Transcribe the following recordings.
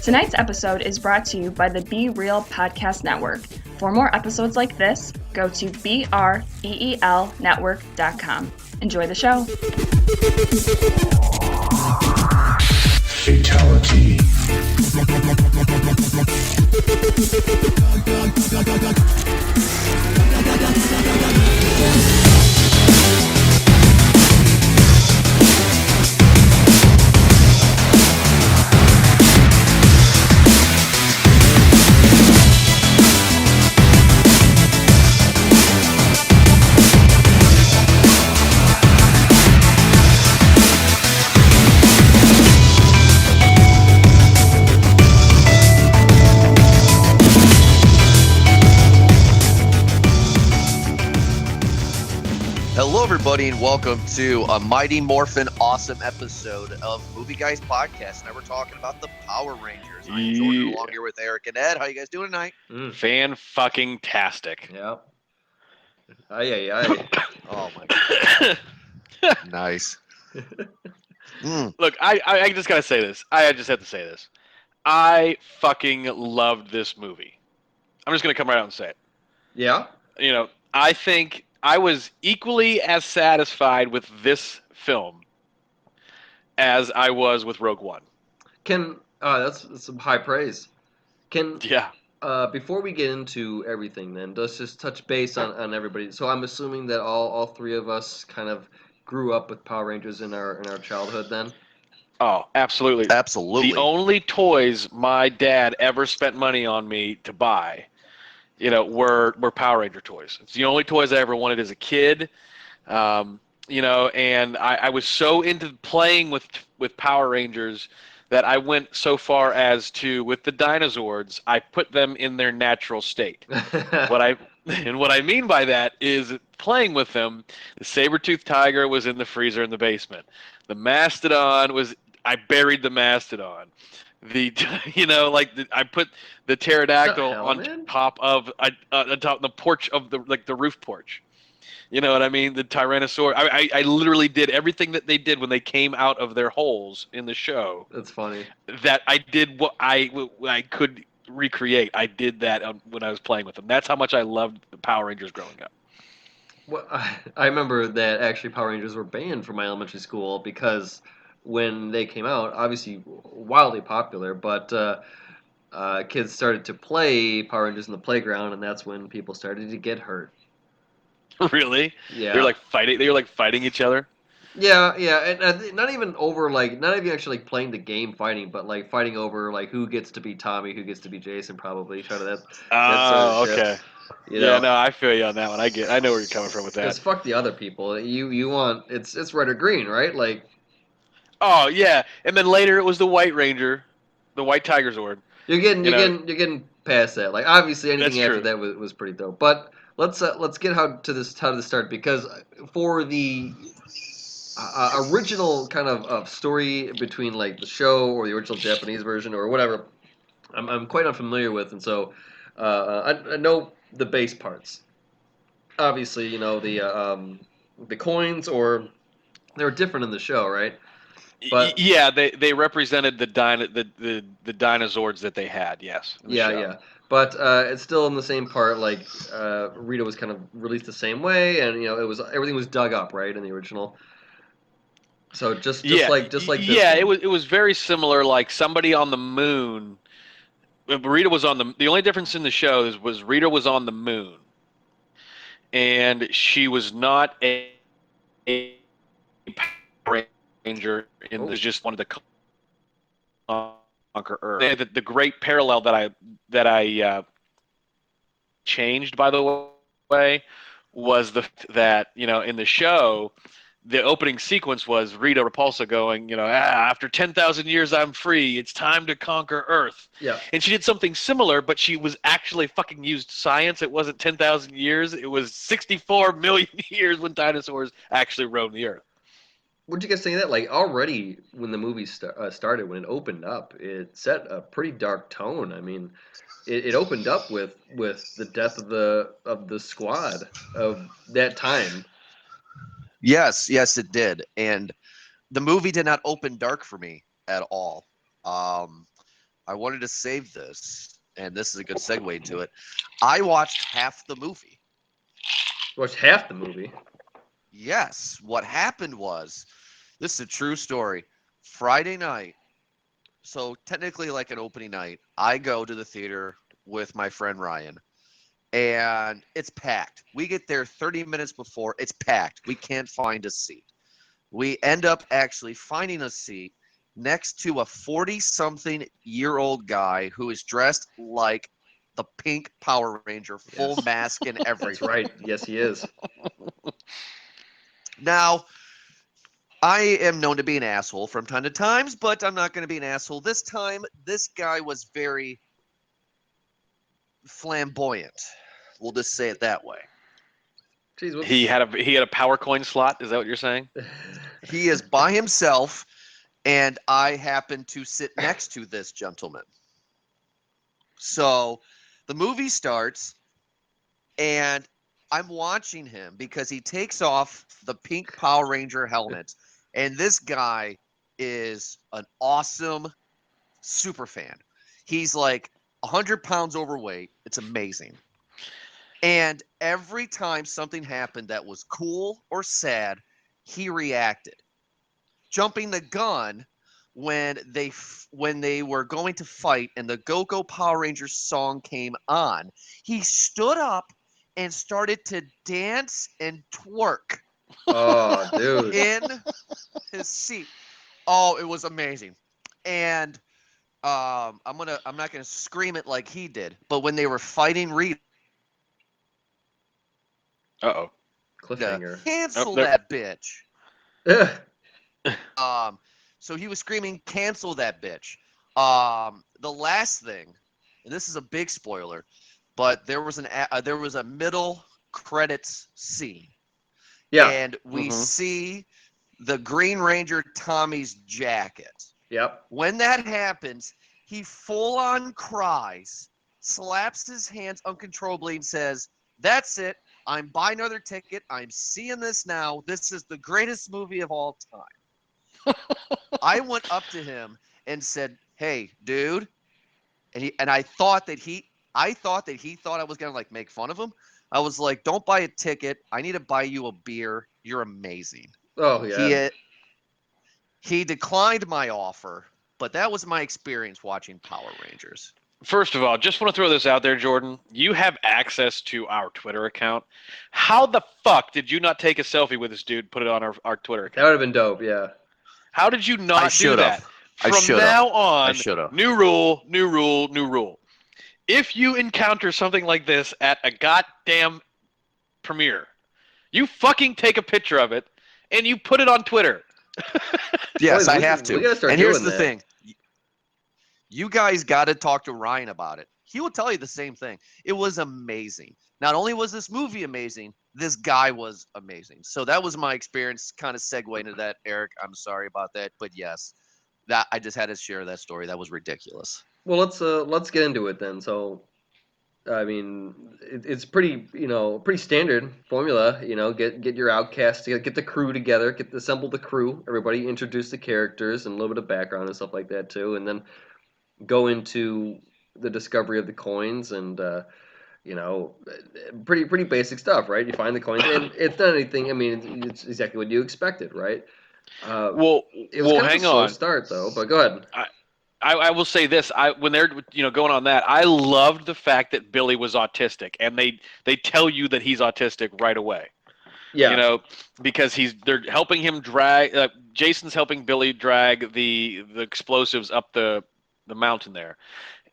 Tonight's episode is brought to you by the Be Real Podcast Network. For more episodes like this, go to BREELnetwork.com. Enjoy the show. Fatality. Hello, everybody, and welcome to a Mighty Morphin awesome episode of Movie Guys Podcast. Now we're talking about the Power Rangers. I'm Jordan, along here with Eric and Ed. How you guys doing tonight? Fan-fucking-tastic. Yep. Aye. Oh, my God. Nice. Look, I just gotta say this. I just have to say this. I fucking loved this movie. I'm just gonna come right out and say it. Yeah? You know, I think I was equally as satisfied with this film as I was with Rogue One. That's some high praise. Yeah. Before we get into everything then, let's just touch base on everybody. So I'm assuming that all three of us kind of grew up with Power Rangers in our childhood then? Oh, absolutely. Absolutely. The only toys my dad ever spent money on me to buy, were Power Ranger toys. It's the only toys I ever wanted as a kid. And I was so into playing with Power Rangers that I went so far as to, with the dinosaurs, I put them in their natural state. What I mean by that is playing with them, the saber-toothed tiger was in the freezer in the basement. The mastodon I buried the mastodon. I put the pterodactyl on top of the porch of the roof porch. You know what I mean? The Tyrannosaurus. I literally did everything that they did when they came out of their holes in the show. That's funny. That I did what I could recreate. I did that when I was playing with them. That's how much I loved the Power Rangers growing up. Well, I remember that actually Power Rangers were banned from my elementary school because when they came out, obviously wildly popular, but kids started to play Power Rangers in the playground, and that's when people started to get hurt. Really? Yeah. They were fighting each other. Yeah, and not even actually playing the game fighting, but like fighting over like who gets to be Tommy, who gets to be Jason, probably that sort of shit. Okay. Yeah, no, I feel you on that one. I know where you're coming from with that. Because fuck the other people. You want it's red or green, right? Like. Oh yeah, and then later it was the White Ranger, the White Tiger Zord. You're getting past that. Like obviously anything after that was pretty dope. But let's get how to this start, because for the original kind of story between like the show or the original Japanese version or whatever, I'm quite unfamiliar with, and so I know the base parts. Obviously, the coins, or they were different in the show, right? But yeah, they represented the dinosaurs that they had. Yes. Yeah. But it's still in the same part. Like Rita was kind of released the same way, and everything was dug up right in the original. So just like this yeah, one. it was very similar. Like somebody on the moon. Rita was on the only difference in the show was Rita was on the moon, and she was not a Power Ranger. It was just wanted to conquer Earth. The great parallel that I changed, by the way, was that in the show, the opening sequence was Rita Repulsa going, after 10,000 years I'm free. It's time to conquer Earth. Yeah. And she did something similar, but she was actually fucking used science. It wasn't 10,000 years. It was 64 million years when dinosaurs actually roamed the Earth. What'd you guys think of that? Like already when the movie started, when it opened up, it set a pretty dark tone. I mean, it opened up with the death of the squad of that time. Yes, it did. And the movie did not open dark for me at all. I wanted to save this, and this is a good segue to it. I watched half the movie. Watched half the movie. Yes, what happened was, this is a true story. Friday night, so technically like an opening night, I go to the theater with my friend Ryan, and it's packed. We get there 30 minutes before, it's packed. We can't find a seat. We end up actually finding a seat next to a 40-something-year-old guy who is dressed like the pink Power Ranger, full Yes. mask and everything. That's right. Yes, he is. Now, I am known to be an asshole from time to time, but I'm not going to be an asshole this time. This guy was very flamboyant. We'll just say it that way. Jeez, what's... He had a power coin slot. Is that what you're saying? He is by himself, and I happen to sit next to this gentleman. So the movie starts, and I'm watching him because he takes off the pink Power Ranger helmet, and this guy is an awesome super fan. He's like 100 pounds overweight. It's amazing. And every time something happened that was cool or sad, he reacted. Jumping the gun when they were going to fight and the Go-Go Power Rangers song came on, he stood up and started to dance and twerk Oh, dude. in his seat. Oh, it was amazing. And I'm not gonna scream it like he did, but when they were fighting Rita, Uh-oh. Cliffhanger. cancel there- that bitch. Ugh. So he was screaming, "Cancel that bitch." The last thing, and this is a big spoiler, but there was a middle credits scene, Yeah. and we Mhm. see the Green Ranger Tommy's jacket. Yep. When that happens, he full on cries, slaps his hands uncontrollably, and says, "That's it. I'm buying another ticket. I'm seeing this now. This is the greatest movie of all time." I went up to him and said, "Hey, dude," and I thought that he thought I was gonna like make fun of him. I was like, "Don't buy a ticket. I need to buy you a beer. You're amazing." Oh, yeah. He declined my offer, but that was my experience watching Power Rangers. First of all, just want to throw this out there, Jordan. You have access to our Twitter account. How the fuck did you not take a selfie with this dude, put it on our Twitter That account? would have been dope, yeah. How did you I not do should that? have. I From should have. now I on, should have. new rule, new rule, new rule. If you encounter something like this at a goddamn premiere, you fucking take a picture of it and you put it on Twitter. Yes, Boys, I have to. We gotta start And here's doing the that. thing. You guys got to talk to Ryan about it. He will tell you the same thing. It was amazing. Not only was this movie amazing, this guy was amazing. So that was my experience. Kind of segue into that, Eric. I'm sorry about that, but yes, that I just had to share that story. That was ridiculous. Well, let's get into it then. So, I mean, it's pretty, pretty standard formula. Get your outcast together, get the crew together, assemble the crew. Everybody introduce the characters and a little bit of background and stuff like that too, and then go into the discovery of the coins and you know, pretty basic stuff, right? You find the coins, and it's not anything. I mean, it's exactly what you expected, right? Well, It was kind of a hang slow on. start though, but go ahead. I will say this: when they're going on that, I loved the fact that Billy was autistic, and they tell you that he's autistic right away. Yeah, Because they're helping him drag. Jason's helping Billy drag the explosives up the mountain there,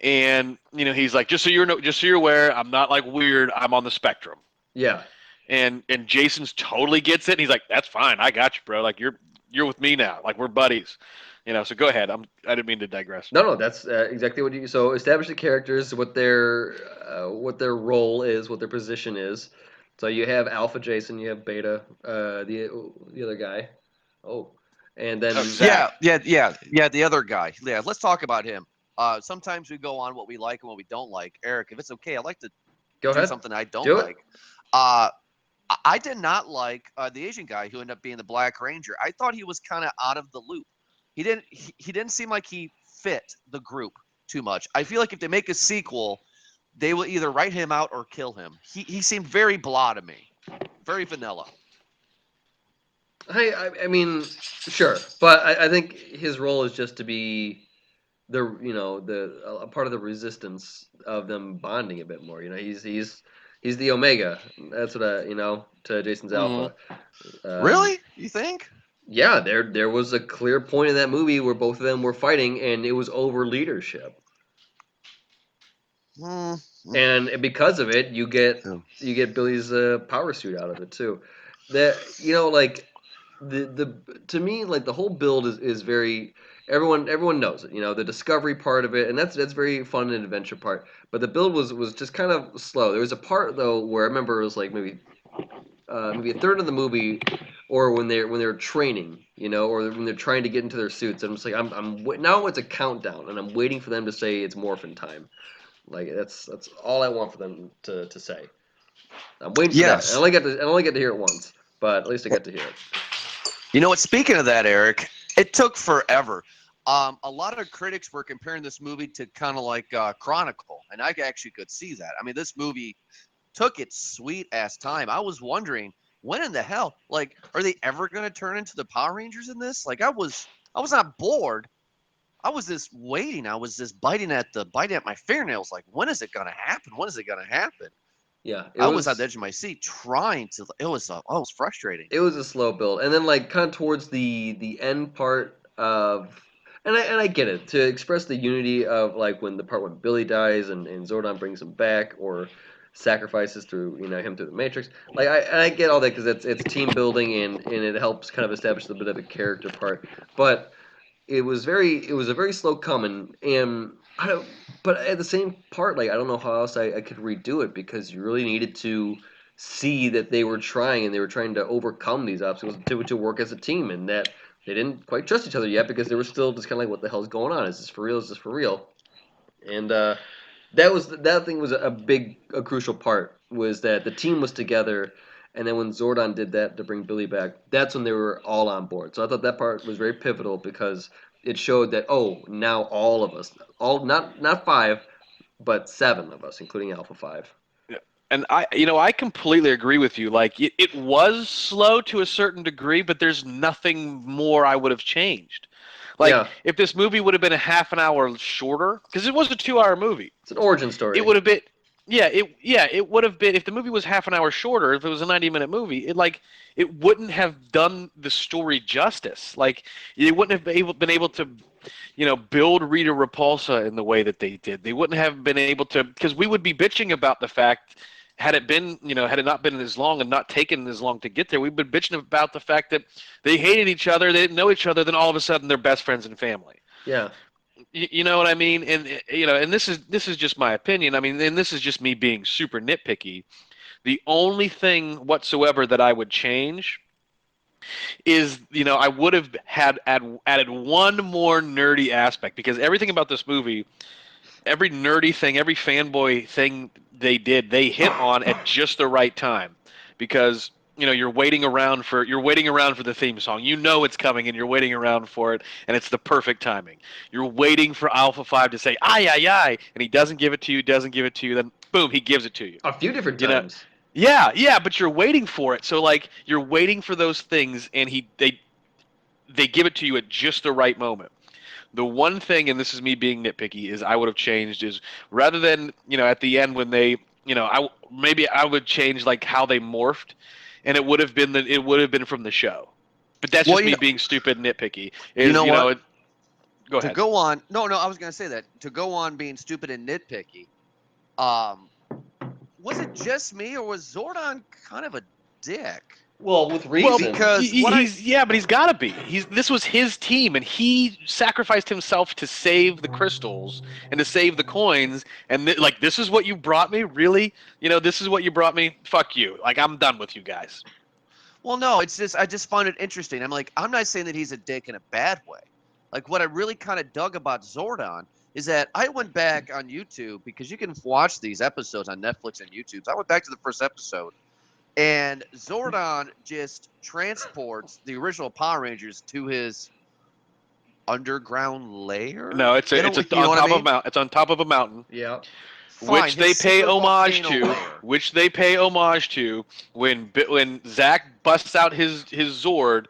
and he's like, just so you're aware, I'm not like weird. I'm on the spectrum. yeah. And Jason's totally gets it. And he's like, that's fine. I got you, bro. Like you're with me now. Like we're buddies. So go ahead. I didn't mean to digress. No, that's exactly what you. So establish the characters, what their role is, what their position is. So you have Alpha Jason, you have Beta, the other guy. Oh, and then Oh, Zach. Yeah. The other guy. Yeah, let's talk about him. Sometimes we go on what we like and what we don't like. Eric, if it's okay, I'd like to go do ahead. something I don't Do it. like. I did not like the Asian guy who ended up being the Black Ranger. I thought he was kind of out of the loop. He didn't seem like he fit the group. too much. I feel like if they make a sequel, they will either write him out or kill him. He seemed very blah to me, very vanilla. I mean, sure, but I think his role is just to be the a part of the resistance of them bonding a bit more. He's the Omega. That's what to Jason's Mhm. Alpha. Um, Really? You think? yeah, there was a clear point in that movie where both of them were fighting, and it was over leadership. Hmm. And because of it, you get Yeah. Billy's power suit out of it too. That like the to me, like the whole build is very everyone knows it. The discovery part of it, and that's very fun and adventure part. But the build was just kind of slow. There was a part though where I remember it was like maybe a third of the movie, or when they're training, or when they're trying to get into their suits. And I'm just like now it's a countdown, and I'm waiting for them to say it's morphin time. Like that's all I want for them to say. I'm waiting for that. Yes. I only get to hear it once, but at least I get to hear it. You know what? Speaking of that, Eric, it took forever. A lot of critics were comparing this movie to kind of like Chronicle, and I actually could see that. I mean, this movie took its sweet ass time. I was wondering when in the hell, like, are they ever going to turn into the Power Rangers in this? Like, I was not bored. I was just waiting. I was just biting at my fingernails. Like, when is it going to happen? When is it going to happen? Yeah, I was at the edge of my seat trying to. It was frustrating. it was a slow build, and then like kind of towards the end part of, and I get it, to express the unity of like when Billy dies and Zordon brings him back, or sacrifices through him through the Matrix. Like I get all that because it's team building, and it helps kind of establish a bit of a character part, but it was a very slow coming, and I don't. But at the same part, like I don't know how else I could redo it, because you really needed to see that they were trying, and they were trying to overcome these obstacles to work as a team, and that they didn't quite trust each other yet, because they were still just kind of like, what the hell's going on? Is this for real? Is this for real? And that thing was a crucial part, was that the team was together, and then when Zordon did that to bring Billy back, that's when they were all on board. So I thought that part was very pivotal, because it showed that, oh, now all of us, all not five, but seven of us, including Alpha 5. And I completely agree with you. Like it was slow to a certain degree, but there's nothing more I would have changed. Like Yeah, if this movie would have been a half an hour shorter, because it was a 2-hour movie, it's an origin story. it would have been. It would have been if the movie was half an hour shorter. If it was a 90-minute movie, it wouldn't have done the story justice. Like they wouldn't have been able to build Rita Repulsa in the way that they did. They wouldn't have been able to, because we would be bitching about the fact, had it not been as long and not taken as long to get there, we've been bitching about the fact that they hated each other, they didn't know each other, then all of a sudden they're best friends and family. Yeah, You know what I mean? And and this is just my opinion. I mean, and this is just me being super nitpicky. The only thing whatsoever that I would change is I would have added one more nerdy aspect, because everything about this movie, every nerdy thing, every fanboy thing they hit on at just the right time, because you're waiting around for the theme song. It's coming, and you're waiting around for it, and it's the perfect timing. You're waiting for Alpha 5 to say "ay ay ay," and he doesn't give it to you, then boom, he gives it to you. a few different You know, times. yeah, but you're waiting for it. So like you're waiting for those things, and they give it to you at just the right moment. The one thing, and this is me being nitpicky, is I would have changed is, rather than at the end when they I would change like how they morphed, and it would have been from the show. But that's Well, just me being stupid and nitpicky. you Is know what? go To ahead. go on, no, I was gonna say that to go on being stupid and nitpicky. Um, was it just me, or was Zordon kind of a dick? Well, with Well, reason. Because what I but he's got to be. This was his team, and he sacrificed himself to save the crystals and to save the coins. And this is what you brought me, really? This is what you brought me. Fuck you. Like, I'm done with you guys. Well, no, it's just I just find it interesting. I'm like, I'm not saying that he's a dick in a bad way. Like, what I really kind of dug about Zordon is that I went back on YouTube, because you can watch these episodes on Netflix and YouTube. So I went back to the first episode, and Zordon just transports the original Power Rangers to his underground layer. No, it's You it's know on what I top of a mean? mountain. It's on top of a mountain, Yeah. Fine, which his they pay secret homage volcano to. layer. Which they pay homage to when Zack busts out his Zord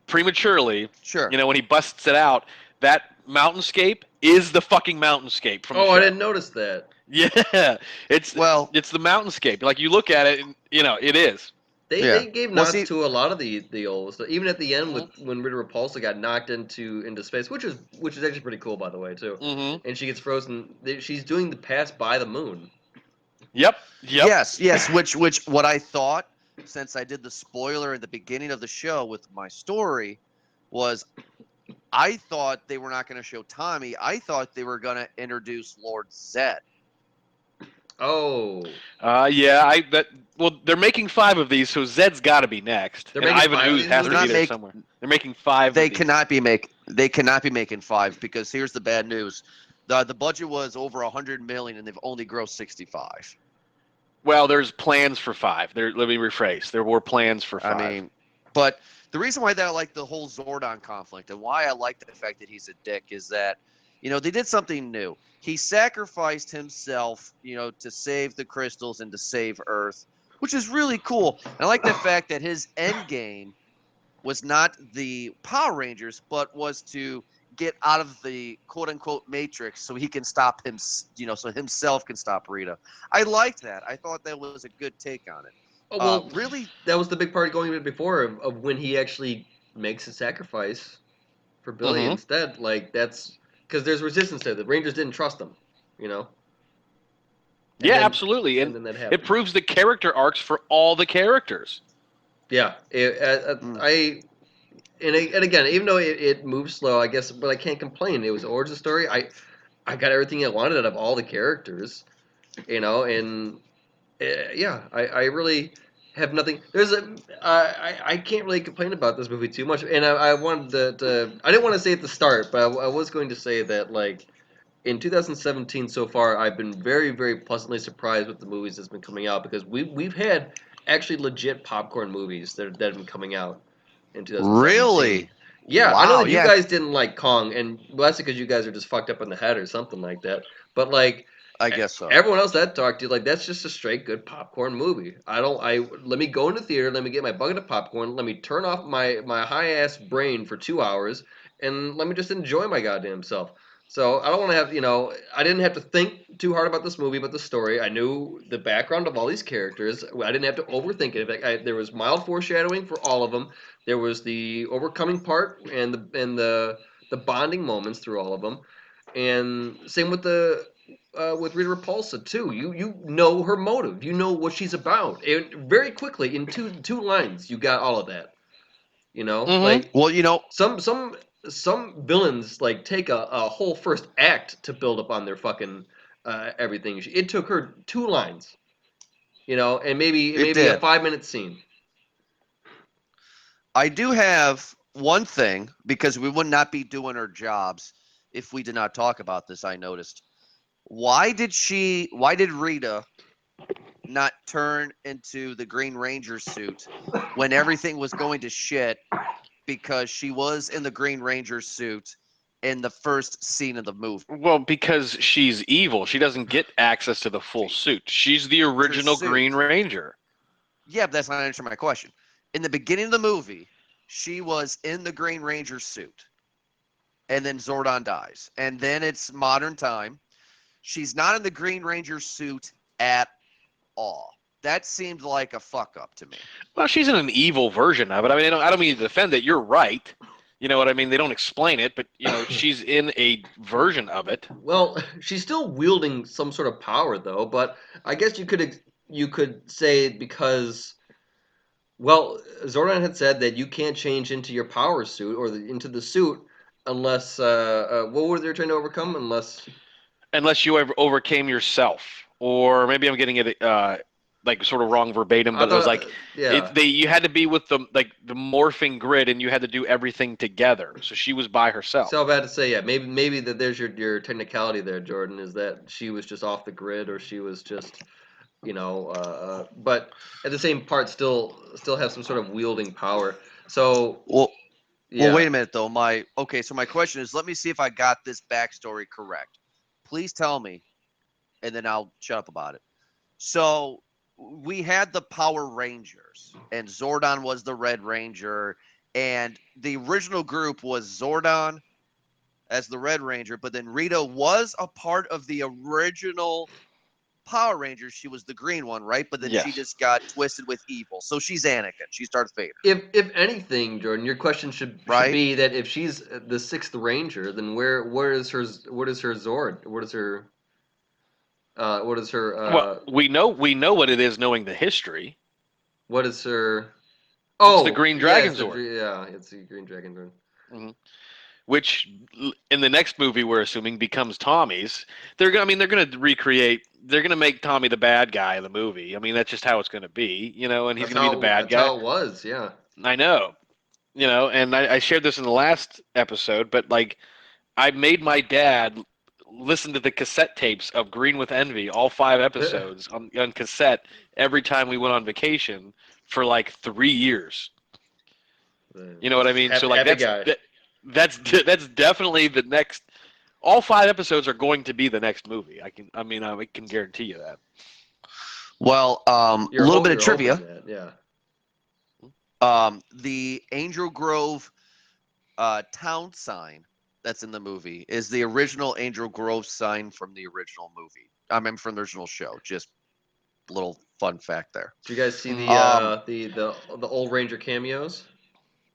prematurely. Sure. When he busts it out, that mountainscape is the fucking mountainscape from the Oh, I show. didn't notice that. Yeah, it's Well, it's the mountainscape. Like you look at it, and it is. yeah. They gave Well, nods see, to a lot of the old stuff. Even at the end with Mm-hmm. when Rita Repulsa got knocked into space, which is actually pretty cool by the way too. Mm-hmm. And she gets frozen. She's doing the pass by the moon. Yep. Yep. yes. Which what I thought, since I did the spoiler in the beginning of the show with my story, was I thought they were not going to show Tommy. I thought they were going to introduce Lord Zed. Oh, Yeah. Well, they're making 5 of these, so Zed's got to be next, they're and making Ivan 5 of Ooze these has to They're be not movies. there make somewhere. They're making 5 they of these. cannot be making 5 because here's the bad news. The budget was over 100 million and they've only grossed 65. Well, there's plans for 5. Let me rephrase. There were plans for 5. I mean, but the reason why that I like the whole Zordon conflict and why I like the fact that he's a dick is that, they did something new. He sacrificed himself, to save the crystals and to save Earth, which is really cool. And I like the fact that his end game was not the Power Rangers, but was to get out of the quote unquote matrix so he can stop him, so himself can stop Rita. I liked that. I thought that was a good take on it. Oh well, Really, that was the big part going before of when he actually makes a sacrifice for Billy Mm-hmm. instead. Like that's because there's resistance there. The Rangers didn't trust him, you know. And Yeah, then absolutely, and and then that it happened. proves the character arcs for all the characters. Yeah, mm, and again, even though it moves slow, I guess, but I can't complain. It was an origin story. I got everything I wanted out of all the characters, and yeah, I really have nothing. I can't really complain about this movie too much, and I wanted I didn't want to say at the start, but I was going to say that like in 2017 so far, I've been very very pleasantly surprised with the movies that's been coming out because we've had actually legit popcorn movies that have been coming out in 2017. really? Yeah, I know Wow. that you Yeah, guys didn't like Kong, and well, that's because you guys are just fucked up in the head or something like that. But like I guess so. everyone else that talked to, like that's just a straight good popcorn movie. I don't. I let me go in the theater, let me get my bucket of popcorn, let me turn off my high ass brain for 2 hours, and let me just enjoy my goddamn self. So I don't want to have I didn't have to think too hard about this movie, but the story. I knew the background of all these characters. I didn't have to overthink it. In fact, there was mild foreshadowing for all of them. There was the overcoming part and the bonding moments through all of them, and same with Rita Repulsa too. You know her motive. You know what she's about. And very quickly in two lines, you got all of that. Mm-hmm. Like Well, some villains like take a whole first act to build up on their fucking everything. It took her 2 lines, and it maybe a did. 5 minute scene. I do have one thing because we would not be doing our jobs if we did not talk about this. I noticed. Why did Rita not turn into the Green Ranger suit when everything was going to shit because she was in the Green Ranger suit in the first scene of the movie? Well, because she's evil, she doesn't get access to the full suit. She's the Her original Green suit. Ranger. Yeah, but that's not answering my question. In the beginning of the movie, she was in the Green Ranger suit, and then Zordon dies. And then it's modern time. She's not in the Green Ranger suit at all. That seemed like a fuck up to me. Well, she's in an evil version of it. I mean, I don't mean to defend it. You're right. You know what I mean? They don't explain it, but she's in a version of it. Well, she's still wielding some sort of power though, but I guess you could say because well, Zordon had said that you can't change into your power suit or into the suit unless what were they trying to overcome? Unless Unless you ever overcame yourself, or maybe I'm getting it like sort of wrong verbatim, I but it was thought, like yeah. you had to be with the morphing grid, and you had to do everything together. So she was by herself. So bad to say, yeah. Maybe that there's your technicality there, Jordan. Is that she was just off the grid, or she was just but at the same part still have some sort of wielding power. So Well, Well, wait a minute though. So my question is, let me see if I got this backstory correct. Please tell me, and then I'll shut up about it. So we had the Power Rangers, and Zordon was the Red Ranger, and the original group was Zordon as the Red Ranger, but then Rita was a part of the original Power Rangers. She was the green one, right? But then she Yes. just got twisted with evil. So she's Anakin. She's Darth Vader. If anything, Jordan, your question should Right? be that if she's the sixth Ranger, then where is her Zord? What is her Well, we know what it is, knowing the history. what is her? It's the Oh, Green yeah, Dragon it's the, Zord. yeah, it's the Green Dragon Zord. Mhm. Which in the next movie we're assuming becomes Tommy's. They're gonna recreate. They're gonna make Tommy the bad guy in the movie. I mean, that's just how it's gonna be, and he's gonna be the bad That's guy. how it was, yeah. I know, and I shared this in the last episode, but like I made my dad listen to the cassette tapes of Green with Envy, all 5 episodes on cassette every time we went on vacation for like 3 years. You know what I mean? So like Happy guy. that's definitely the next. All 5 episodes are going to be the next movie. I can guarantee you that. Well, a little bit of You're trivia. hoping that, yeah. The Angel Grove town sign that's in the movie is the original Angel Grove sign from the original movie. I mean, from the original show. Just a little fun fact there. Did you guys see the old Ranger cameos?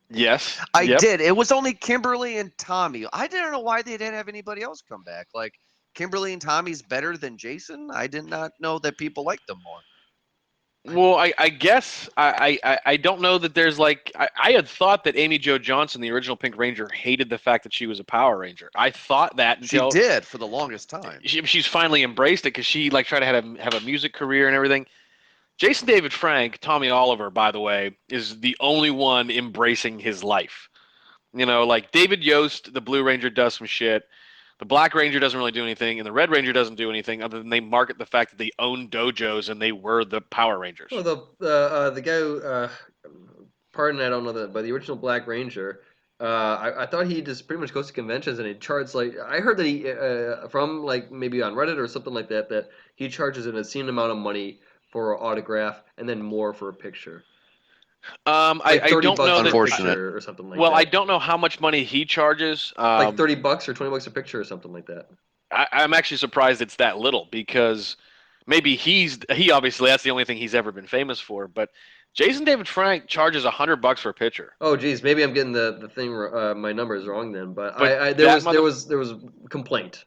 Yes. I Yep. did. It was only Kimberly and Tommy. I didn't know why they didn't have anybody else come back. Like, Kimberly and Tommy's better than Jason? I did not know that people liked them more. Well, I guess I don't know that there's like I had thought that Amy Jo Johnson, the original Pink Ranger, hated the fact that she was a Power Ranger. I thought that until she did for the longest time. She's finally embraced it because she like tried to have a music career and everything. Jason David Frank, Tommy Oliver, by the way, is the only one embracing his life. Like David Yost, the Blue Ranger, does some shit. The Black Ranger doesn't really do anything, and the Red Ranger doesn't do anything other than they market the fact that they own dojos and they were the Power Rangers. Well, the guy who, pardon, I don't know that, but the original Black Ranger, I thought he just pretty much goes to conventions and he charges like I heard that he from like maybe on Reddit or something like that he charges an obscene amount of money for an autograph and then more for a picture. Like I 30 don't bucks know for a Unfortunate. picture or something like well, that. I don't know how much money he charges. Like 30 bucks or 20 bucks a picture or something like that. I'm actually surprised it's that little because maybe he obviously that's the only thing he's ever been famous for. But Jason David Frank charges $100 for a picture. Oh geez, maybe I'm getting the thing my numbers wrong then. But But there was complaint.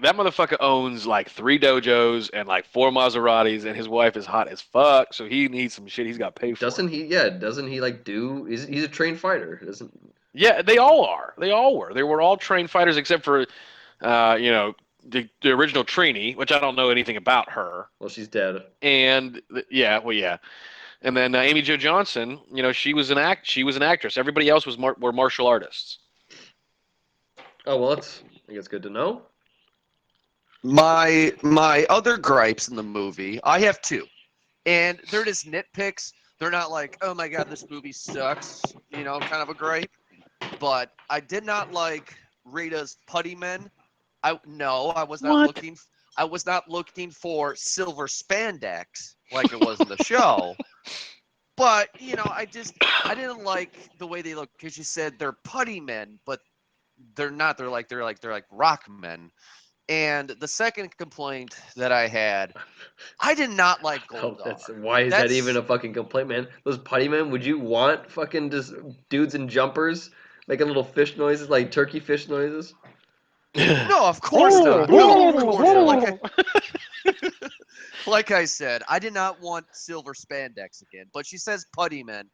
That motherfucker owns like 3 dojos and like 4 Maseratis, and his wife is hot as fuck. So he needs some shit he's got to pay for. Doesn't he? Yeah, doesn't he like do? He's a trained fighter, doesn't? Yeah, they all are. They all were. They were all trained fighters except for, the original Trini, which I don't know anything about her. Well, she's dead. And yeah. And then Amy Jo Johnson, she was an actress. Everybody else were martial artists. Oh well, I guess good to know. My other gripes in the movie, I have 2, and they're just nitpicks. They're not like, oh my god, this movie sucks, kind of a gripe. But I did not like Rita's putty men. I was not What? looking. I was not looking for silver spandex like it was in the show. But I didn't like the way they look because you said they're putty men, but they're not. They're like rock men. And the second complaint that I had, I did not like Goldar. Why is that even a fucking complaint, man? Those putty men, would you want fucking just dudes in jumpers making little fish noises like turkey fish noises? No, of course not. No, of course not. Like I said, I did not want silver spandex again. But she says putty men.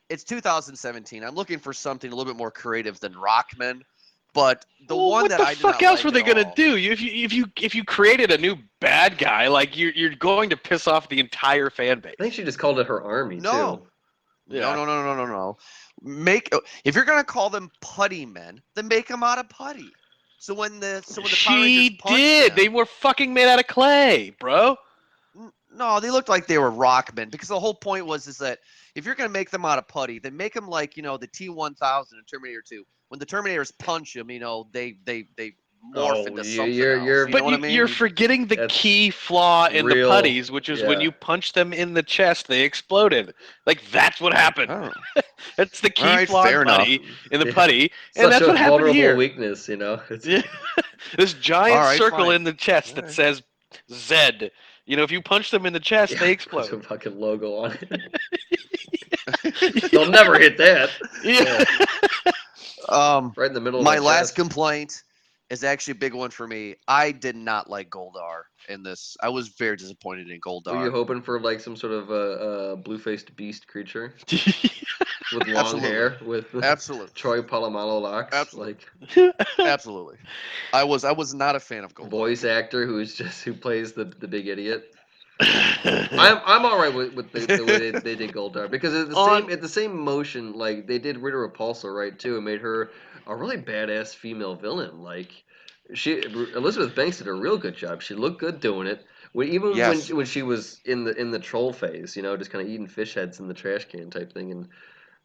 It's 2017. I'm looking for something a little bit more creative than rockmen. But the one that I did not like what the fuck else were they at gonna all- do? If you created a new bad guy, like you're going to piss off the entire fan base. I think she just called it her army No. too. Yeah. No. If you're gonna call them putty men, then make them out of putty. When the Power She Rangers punch did. them, They were fucking made out of clay, bro. No, they looked like they were rockmen because the whole point is that if you're going to make them out of putty, then make them like the T-1000 in Terminator 2. When the Terminators punch them, they morph Oh, into something else. You know But what I you're mean? forgetting the That's key flaw in the real. putties, which is when Yeah. you punch them in the chest, they exploded. Like that's what happened. Oh, That's the all key right, flaw fair enough. in the Yeah. putty, and Such that's a what happened vulnerable here. weakness, It's Yeah. This All giant right, circle fine. in the chest All that right. says Z. If you punch them in the chest, yeah. they Put a explode. fucking logo on it. They'll never hit that. Yeah. um, Right in the middle of my my last chest. complaint is actually a big one for me. I did not like Goldar in this. I was very disappointed in Were you Goldar. hoping for like some sort of blue-faced beast creature with long Absolutely, hair, with absolutely, Troy Polamalu locks, absolutely, like absolutely. I was not a fan of Goldar. voice actor who plays the big idiot? I'm all right with the way they did Goldar because On at the same motion like they did Rita Repulsa right too and made her a really badass female villain. Like Elizabeth Banks did a real good job. She looked good doing it. Even Yes, when she was in the troll phase, just kind of eating fish heads in the trash can type thing and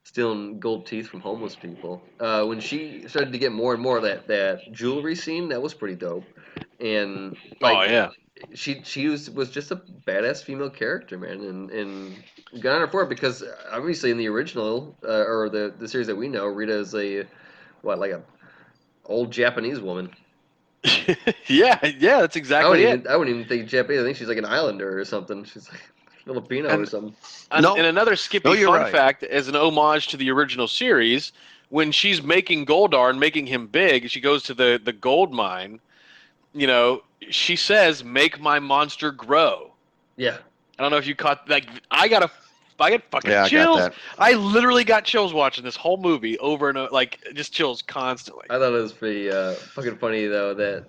stealing gold teeth from homeless people. When she started to get more and more of that jewelry scene, that was pretty dope. And oh like yeah. was just a badass female character, man, and got on her for it because obviously in the original or the series that we know, Rita is like a old Japanese woman. Yeah, that's exactly it. I wouldn't even think Japanese. I think she's like an islander or something. She's like Filipino or and something. And no, another no, Skippy you're fun right. fact, as an homage to the original series, when she's making Goldar and making him big, she goes to the gold mine. You know, she says, "Make my monster grow." Yeah, I don't know if you caught like I got fucking Yeah, I got chills. that. I literally got chills watching this whole movie over and over, like just chills constantly. I thought it was pretty fucking funny though that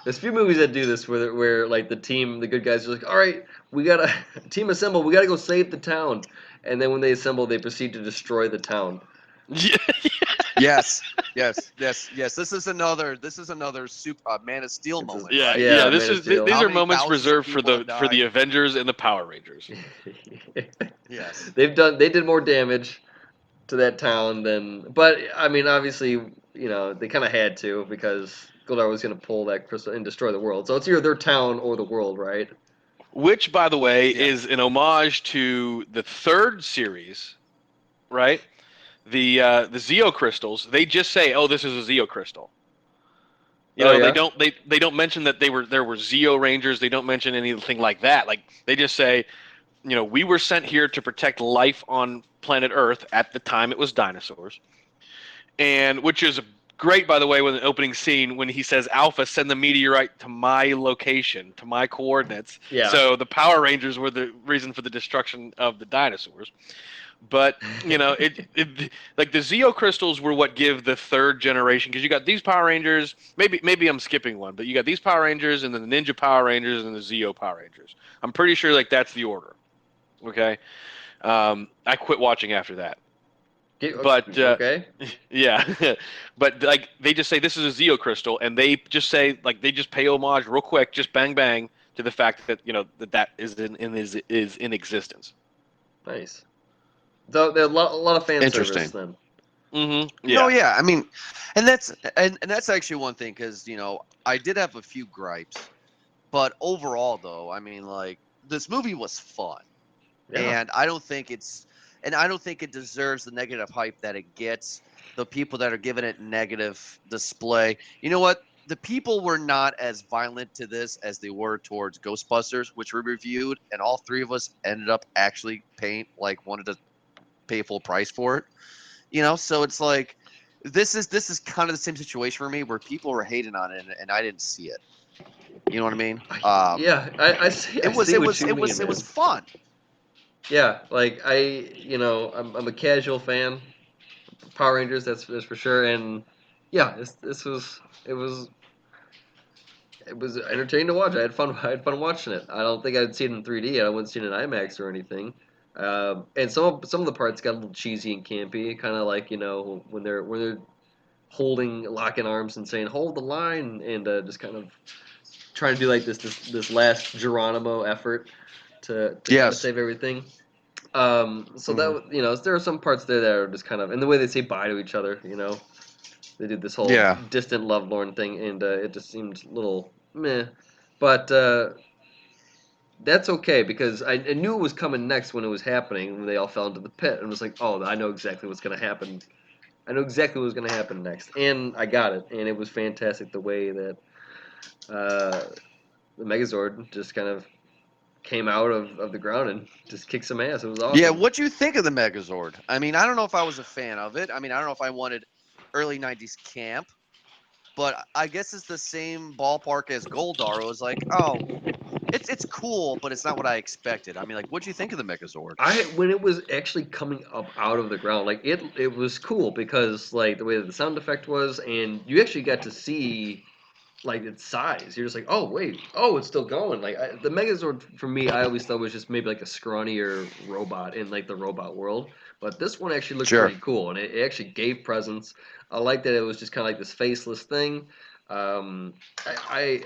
there's few movies that do this where like the good guys are like, all right, we gotta team assemble, we gotta go save the town, and then when they assemble, they proceed to destroy the town. Yeah, Yes, yes, yes, yes. This is another super Man of Steel It's a, moment, yeah, right? yeah. yeah, Man of Steel. These How are many moments thousands of reserved for people have the died? Avengers and the Power Rangers. Yes. They did more damage to that town than, but I mean, obviously, they kind of had to because Goldar was going to pull that crystal and destroy the world. So it's either their town or the world, right? Which, by the way, Yeah. is an homage to the third series, right? The Zeo crystals. They just say, "Oh, this is a Zeo crystal." Oh They yeah, don't mention that there were Zeo Rangers. They don't mention anything like that. Like they just say, we were sent here to protect life on planet Earth at the time it was dinosaurs, and which is great, by the way, with an opening scene when he says, "Alpha, send the meteorite to my location, to my coordinates." yeah. So the Power Rangers were the reason for the destruction of the dinosaurs. But like the Zeo crystals were what give the third generation, because you got these Power Rangers. Maybe I'm skipping one, but you got these Power Rangers and then the Ninja Power Rangers and the Zeo Power Rangers. I'm pretty sure like that's the order. Okay, I quit watching after that. But Okay. yeah, but like they just say this is a Zeo crystal, and they just say like they just pay homage real quick, just bang bang to the fact that that is in existence. Nice. So there's a lot of fan service Interesting. then. Mm-hmm. No, Yeah. yeah. I mean, and that's actually one thing because I did have a few gripes, but overall though, I mean, like this movie was fun, Yeah. and I don't think it deserves the negative hype that it gets. The people that are giving it negative display, you know what? The people were not as violent to this as they were towards Ghostbusters, which we reviewed, and all three of us ended up actually wanted to pay full price for it. So it's like this is kind of the same situation for me where people were hating on it and I didn't see it. You know what I mean? Yeah, I It was see it what was you it mean, was it was man. fun. Yeah, like I'm a casual fan. Power Rangers, that's for sure. And yeah, it was entertaining to watch. I had fun watching it. I don't think I'd seen it in 3D. I wouldn't seen it in IMAX or anything. And some of the parts got a little cheesy and campy, kind of like when they're holding locking arms and saying hold the line and just kind of trying to do like this last Geronimo effort to kind Yes. of save everything. So that there are some parts there that are just kind of, and the way they say bye to each other, they did this whole Yeah. distant lovelorn thing, and it just seemed a little meh. But that's okay because I knew it was coming next when it was happening when they all fell into the pit, and it was like, oh, I know exactly what's gonna happen. I know exactly what was gonna happen next, and I got it, and it was fantastic the way that the Megazord just kind of came out of the ground and just kicked some ass. It was awesome. Yeah, what'd you think of the Megazord? I mean, I don't know if I was a fan of it. I mean, I don't know if I wanted early 90s camp, but I guess it's the same ballpark as Goldar. It was like, oh, it's cool, but it's not what I expected. I mean, like, what'd you think of the Megazord? When it was actually coming up out of the ground, like it was cool because like the way that the sound effect was, and you actually got to see like its size. You're just like, oh wait, oh it's still going. Like the Megazord for me, I always thought was just maybe like a scrawnier robot in like the robot world, but this one actually looked Sure. pretty cool, and it actually gave presence. I like that it was just kind of like this faceless thing. Um, I,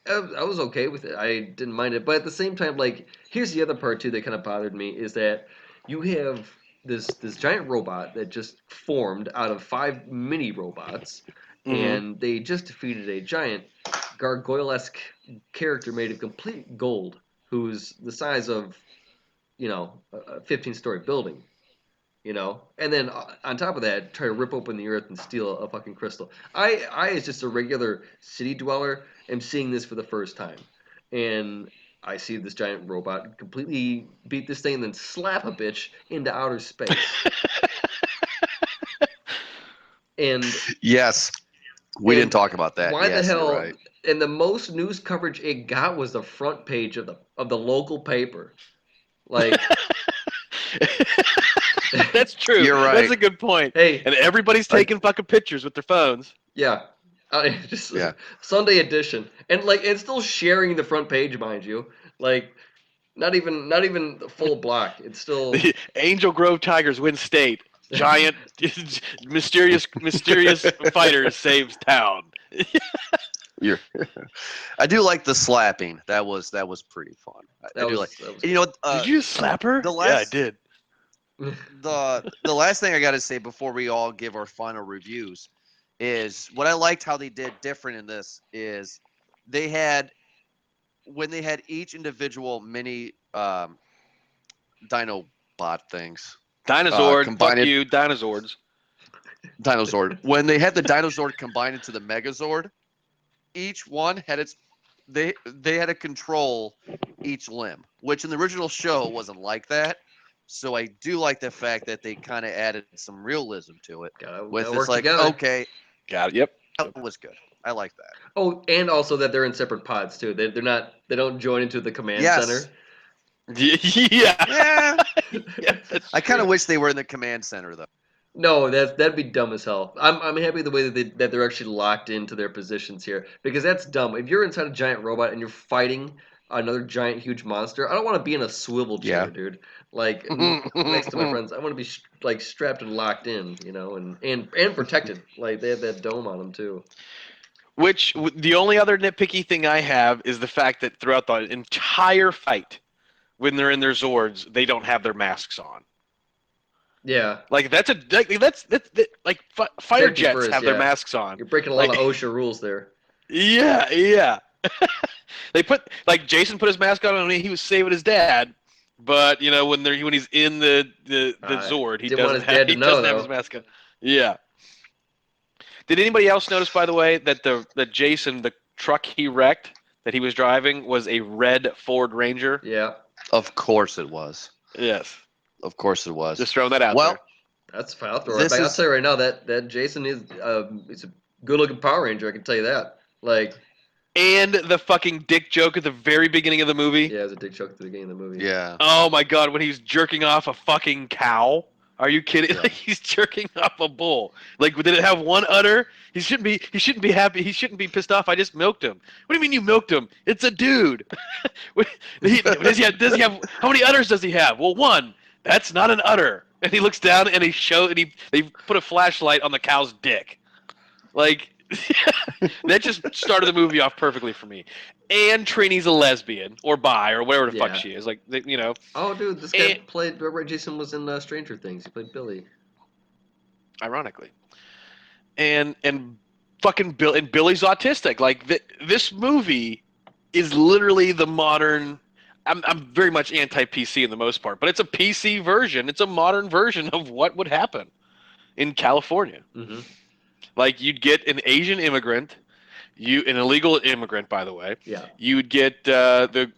I was okay with it. I didn't mind it, but at the same time, like here's the other part too that kind of bothered me is that you have this giant robot that just formed out of 5 mini robots, Mm-hmm. and they just defeated a giant gargoyle-esque character made of complete gold, who's the size of a 15-story building. And then on top of that, try to rip open the earth and steal a fucking crystal. I as just a regular city dweller, am seeing this for the first time, and I see this giant robot completely beat this thing and then slap a bitch into outer space. And Yes. We and didn't talk about that. why the Yes, you're hell? right. And the most news coverage it got was the front page of the local paper. Like, That's true. You're right. That's a good point. hey, And everybody's taking fucking pictures with their phones. yeah. Just Yeah. Sunday edition, and like it's still sharing the front page, mind you. Like not even the full block. It's still The Angel Grove Tigers win state. Giant, mysterious fighter saves town. You're I do like the slapping. That was pretty fun. I do like. that was And you know, Did you just slap her? the Yeah, I last- did. the last thing I got to say before we all give our final reviews is what I liked how they did different in this is they had when they had each individual mini dino bot things Dinozord, fuck combined you, Dinozords. Dinozord when they had the Dinozord combined into the Megazord, each one had its they had to control each limb, which in the original show wasn't like that. So I do like the fact that they kind of added some realism to it. With gotta it's work like, together. okay, Got it. Yep. that was good. I like that. Oh, and also that they're in separate pods too. They don't join into the command Yes. center. Yeah. Yeah, Yeah, that's I kind of true. wish they were in the command center though. No, that'd be dumb as hell. I'm happy the way that they're actually locked into their positions here because that's dumb. If you're inside a giant robot and you're fighting another giant huge monster, I don't want to be in a swivel chair, Yeah. dude. Like next to my friends, I want to be like strapped and locked in, and protected. Like they have that dome on them too. The only other nitpicky thing I have is the fact that throughout the entire fight, when they're in their Zords, they don't have their masks on. Yeah, Like that's like fighter Safety jets first, have their yeah. masks on. you're breaking a lot Like- of OSHA rules there. Yeah. They put like Jason put his mask on when he was saving his dad, but when he's in the Zord, he didn't want doesn't his dad to he know, doesn't have though. his mask on. Yeah. Did anybody else notice, by the way, that Jason, the truck he wrecked that he was driving, was a red Ford Ranger? Yeah, Of course it was. Yes. Of course it was. Just throwing that out Well, there. that's fine. I'll throw it This back. I'll is- tell you right now that Jason is he's a good looking Power Ranger. I can tell you that. Like, And the fucking dick joke at the very beginning of the movie. yeah, it was a dick joke at the beginning of the movie. Yeah. Oh my god, when he's jerking off a fucking cow. Are you kidding? Yeah. Like he's jerking off a bull. Like did it have one udder? He shouldn't be happy. He shouldn't be pissed off. I just milked him. What do you mean you milked him? It's a dude. Does he have how many udders does he have? Well, one. That's not an udder. And he looks down and they put a flashlight on the cow's dick. Like That just started the movie off perfectly for me. And Trini's a lesbian or bi or whatever the fuck Yeah. she is. Like, you know. Oh, dude, this guy And, played. Remember, Jason was in Stranger Things. He played Billy. ironically. And fucking Billy's autistic. Like this movie is literally the modern. I'm very much anti PC in the most part, but it's a PC version. It's a modern version of what would happen in California. Mm-hmm. Like you'd get an Asian immigrant, an illegal immigrant, by the way. Yeah. You'd get the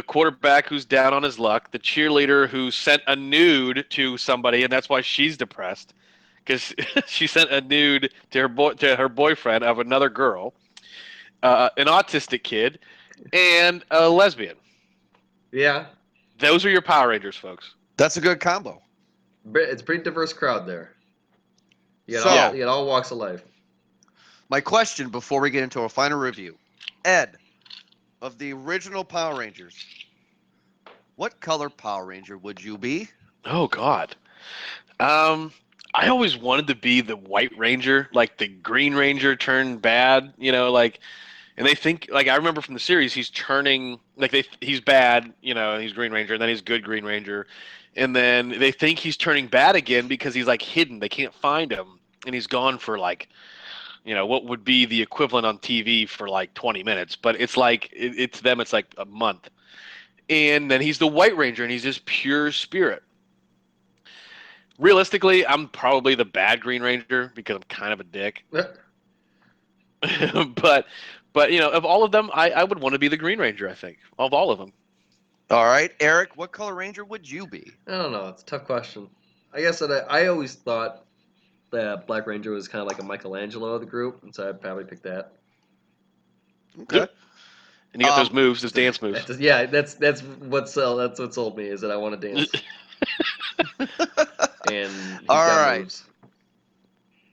quarterback who's down on his luck, the cheerleader who sent a nude to somebody, and that's why she's depressed because she sent a nude to her boyfriend of another girl, an autistic kid, and a lesbian. Yeah. Those are your Power Rangers, folks. That's a good combo. It's a pretty diverse crowd there. You So- got all walks of life. My question before we get into a final review, Ed, of the original Power Rangers, what color Power Ranger would you be? Oh God. I always wanted to be the White Ranger, like the Green Ranger turned bad, like, and they think, like, I remember from the series, he's turning, like, he's bad, he's Green Ranger, and then he's good Green Ranger, and then they think he's turning bad again because he's, like, hidden. They can't find him, and he's gone for, like, what would be the equivalent on TV for, like, 20 minutes, but it's like, it's them, it's like a month. And then he's the White Ranger, and he's just pure spirit. Realistically, I'm probably the bad Green Ranger because I'm kind of a dick. but of all of them, I would want to be the Green Ranger, I think. Of all of them. All right, Eric, what color Ranger would you be? I don't know. It's a tough question. I guess that I always thought that Black Ranger was kind of like a Michelangelo of the group, and so I'd probably pick that. Okay. Yep. And you got those moves, those dance moves. That's what sold me is that I want to dance. And he's All got right. moves.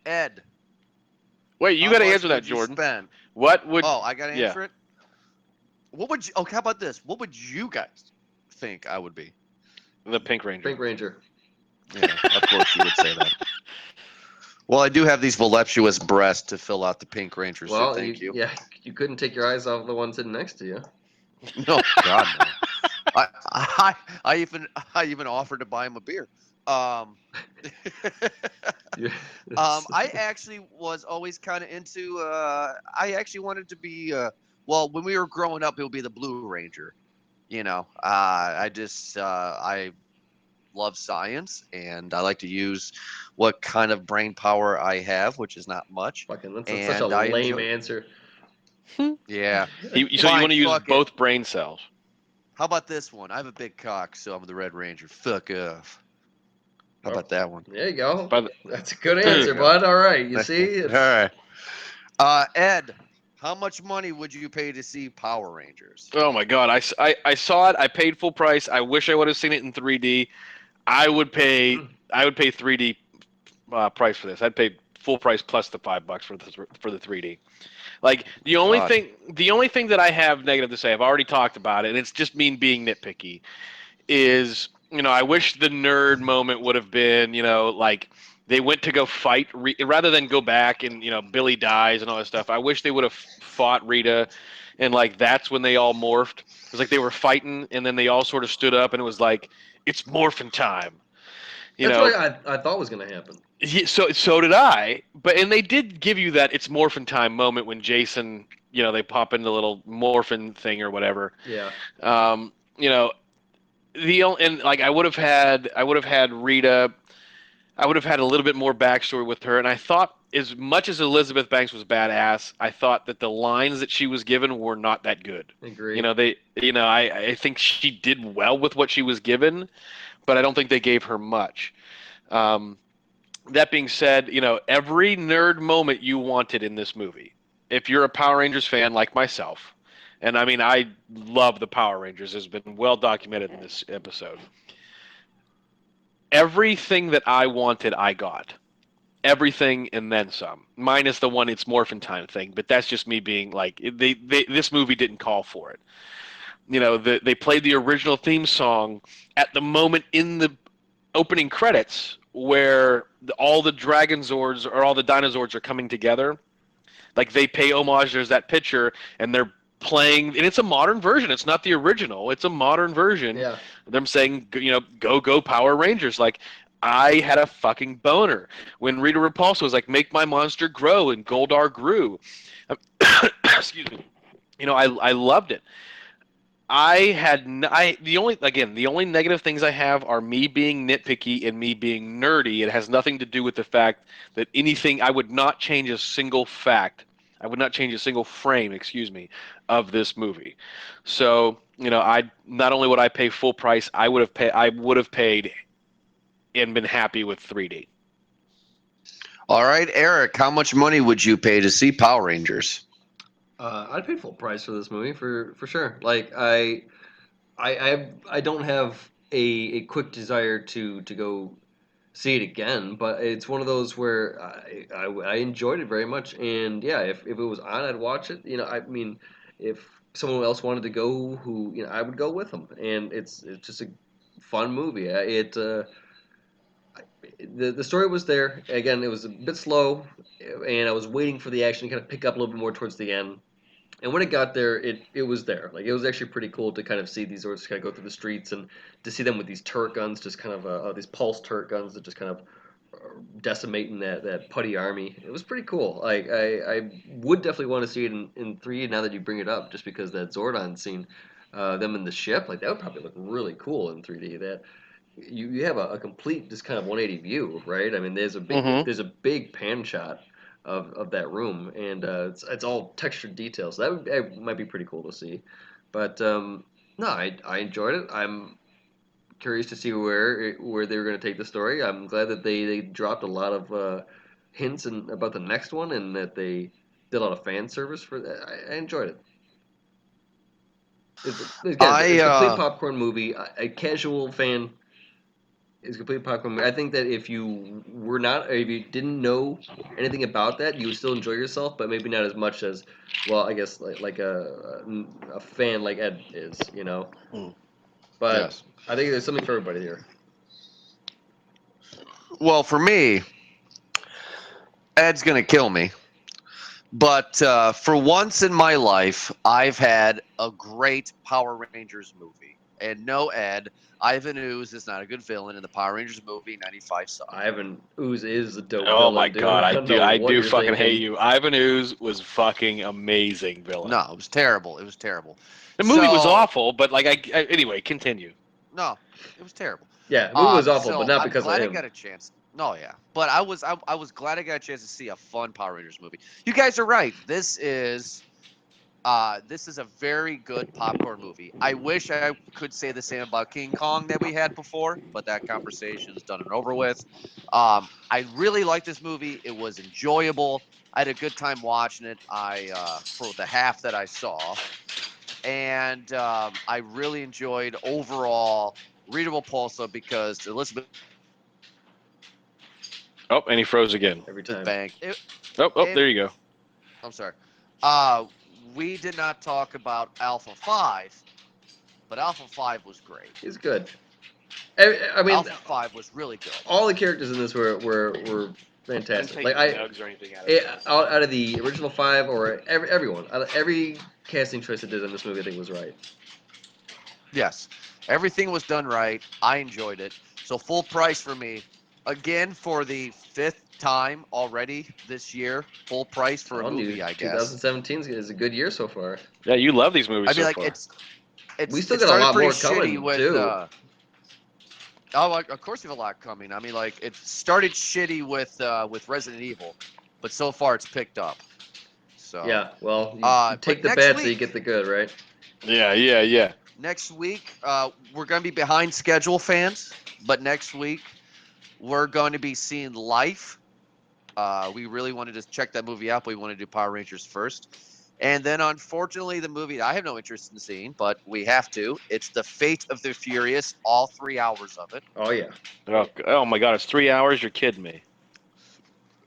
Ed. Wait, you how got to much answer that, would you Jordan. spend? What would? Oh, I got to yeah. answer it? What would you? Okay, how about this? What would you guys think I would be? The Pink Ranger. Pink Ranger. Yeah, of course you would say that. Well, I do have these voluptuous breasts to fill out the Pink Ranger suit. Well, Thank you. Yeah, you couldn't take your eyes off the one sitting next to you. No, God no. I even offered to buy him a beer. I actually was always kind of into. I actually wanted to be. Well, when we were growing up, it would be the Blue Ranger. I love science, and I like to use what kind of brain power I have, which is not much. Fucking, that's And such a I lame enjoy- answer. Yeah. So you Fine, want to use fuck it. both brain cells. How about this one? I have a big cock, so I'm the Red Ranger. Fuck off. How about that one? There you go. By the- That's a good There you answer, go. bud. All right, you see? All right. Ed, how much money would you pay to see Power Rangers? Oh my God, I saw it. I paid full price. I wish I would have seen it in 3D. I would pay 3D price for this. I'd pay full price plus the $5 for the 3D. Like the only thing that I have negative to say, I've already talked about it, and it's just me being nitpicky, is I wish the nerd moment would have been like they went to go fight rather than go back and Billy dies and all that stuff. I wish they would have fought Rita, and like that's when they all morphed. It was like they were fighting, and then they all sort of stood up, and it was like it's morphin' time. That's what I thought was going to happen. So did I, and they did give you that it's morphin' time moment when Jason, they pop in the little morphin thing or whatever. Yeah. And like I would have had Rita, I would have had a little bit more backstory with her, and I thought as much as Elizabeth Banks was badass, I thought that the lines that she was given were not that good. Agree. I think she did well with what she was given, but I don't think they gave her much. That being said, every nerd moment you wanted in this movie, if you're a Power Rangers fan like myself, and I mean, I love the Power Rangers, has been well documented in this episode. Everything that I wanted, I got. Everything and then some, minus the one it's morphin' time thing, but that's just me being like, this movie didn't call for it. They played the original theme song at the moment in the opening credits where all the Dragon Zords or all the Dinozords are coming together. Like they pay homage. There's that picture, and they're playing, and it's a modern version. It's not the original. It's a modern version. Yeah. Them saying, go Power Rangers. Like I had a fucking boner when Rita Repulsa was like, make my monster grow, and Goldar grew. Excuse me. I loved it. The only negative things I have are me being nitpicky and me being nerdy. It has nothing to do with the fact that I would not change a single fact. I would not change a single frame, excuse me, of this movie. So, I not only would I pay full price, I would have paid and been happy with 3D. All right, Eric, how much money would you pay to see Power Rangers? I'd pay full price for this movie for sure. Like I don't have a quick desire to go see it again, but it's one of those where I enjoyed it very much. And yeah, if it was on, I'd watch it. I mean, if someone else wanted to go, who I would go with them. And it's just a fun movie. The story was there. Again, it was a bit slow, and I was waiting for the action to kind of pick up a little bit more towards the end. And when it got there, it was there. Like it was actually pretty cool to kind of see these Zords kind of go through the streets and to see them with these turret guns, just kind of these pulse turret guns that just kind of decimating that putty army. It was pretty cool. Like I would definitely want to see it in 3D now that you bring it up, just because that Zordon scene, them in the ship, like that would probably look really cool in 3D. That you have a complete just kind of 180 view, right? I mean, Mm-hmm. there's a big pan shot of that room, and it's all textured details. So that might be pretty cool to see. But no, I enjoyed it. I'm curious to see where they were going to take the story. I'm glad that they dropped a lot of hints about the next one, and that they did a lot of fan service for that. I enjoyed it. Again, it's a complete popcorn movie. A casual fan is complete popcorn. I think that if you didn't know anything about that, you would still enjoy yourself, but maybe not as much as, well, I guess like a fan like Ed is. But Yes. I think there's something for everybody here. Well, for me, Ed's going to kill me. But for once in my life, I've had a great Power Rangers movie. And no, Ed, Ivan Ooze is not a good villain in the Power Rangers movie 95 sucked. Ivan Ooze is a dope Oh my villain, dude. god, I don't know I what do you're fucking hate thinking. you. Ivan Ooze was fucking amazing villain. No, it was terrible. It was terrible. The movie was So- awful, but anyway, continue. No, it was terrible. Yeah, the movie was awful, So but not I'm because of glad I him. got a chance. No, yeah, but I was glad I got a chance to see a fun Power Rangers movie. You guys are right. This is a very good popcorn movie. I wish I could say the same about King Kong that we had before, but that conversation is done and over with. I really liked this movie. It was enjoyable. I had a good time watching it. For the half that I saw, and I really enjoyed overall Rita Repulsa because Elizabeth Oh, and he froze again. Every time. Bank. There you go. I'm sorry. We did not talk about Alpha 5, but Alpha 5 was great. He's good. I mean, Alpha 5 was really good. all the characters in this were Didn't fantastic. take Like any nugs or anything out of it. out of the original 5, or everyone, every casting choice they did in this movie, I think was right. Yes. Everything was done right. I enjoyed it. So full price for me. Again, for the 5th time already this year, full price for a Telling movie, you, I guess. 2017 is a good year so far. Yeah, you love these movies I mean, so like far. it's We still it got a started lot pretty more shitty coming, with too. of course we have a lot coming. I mean, like it started shitty with Resident Evil, but so far it's picked up. So Yeah, well, you take but the next bad so you week- get the good, right? Yeah. next week we're going to be behind schedule, fans. But next week we're going to be seeing Life. We really wanted to check that movie out, but we want to do Power Rangers first. And then, unfortunately, the movie I have no interest in seeing, but we have to. It's The Fate of the Furious, all 3 hours of it. Oh yeah. Oh my god, it's 3 hours? You're kidding me.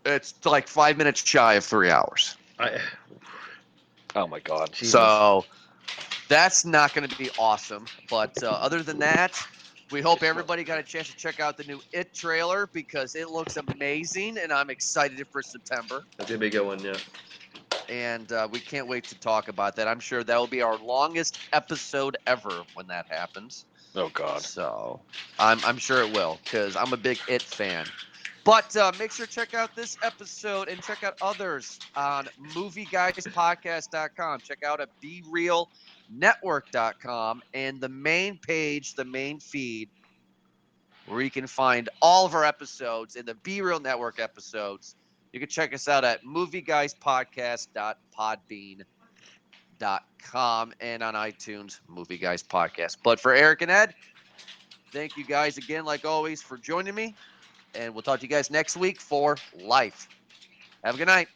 It's like 5 minutes shy of 3 hours. Oh my god. Jesus. So that's not going to be awesome. But other than that, we hope everybody got a chance to check out the new It trailer because it looks amazing, and I'm excited for September. That's gonna be a good one, yeah. and we can't wait to talk about that. I'm sure that will be our longest episode ever when that happens. Oh God. So I'm sure it will, because I'm a big It fan. But make sure to check out this episode and check out others on movieguyspodcast.com. Check out at BeRealNetwork.com and the main page, the main feed, where you can find all of our episodes and the Be Real Network episodes. You can check us out at movieguyspodcast.podbean.com and on iTunes, Movie Guys Podcast. But for Eric and Ed, thank you guys again, like always, for joining me. And we'll talk to you guys next week for Life. Have a good night.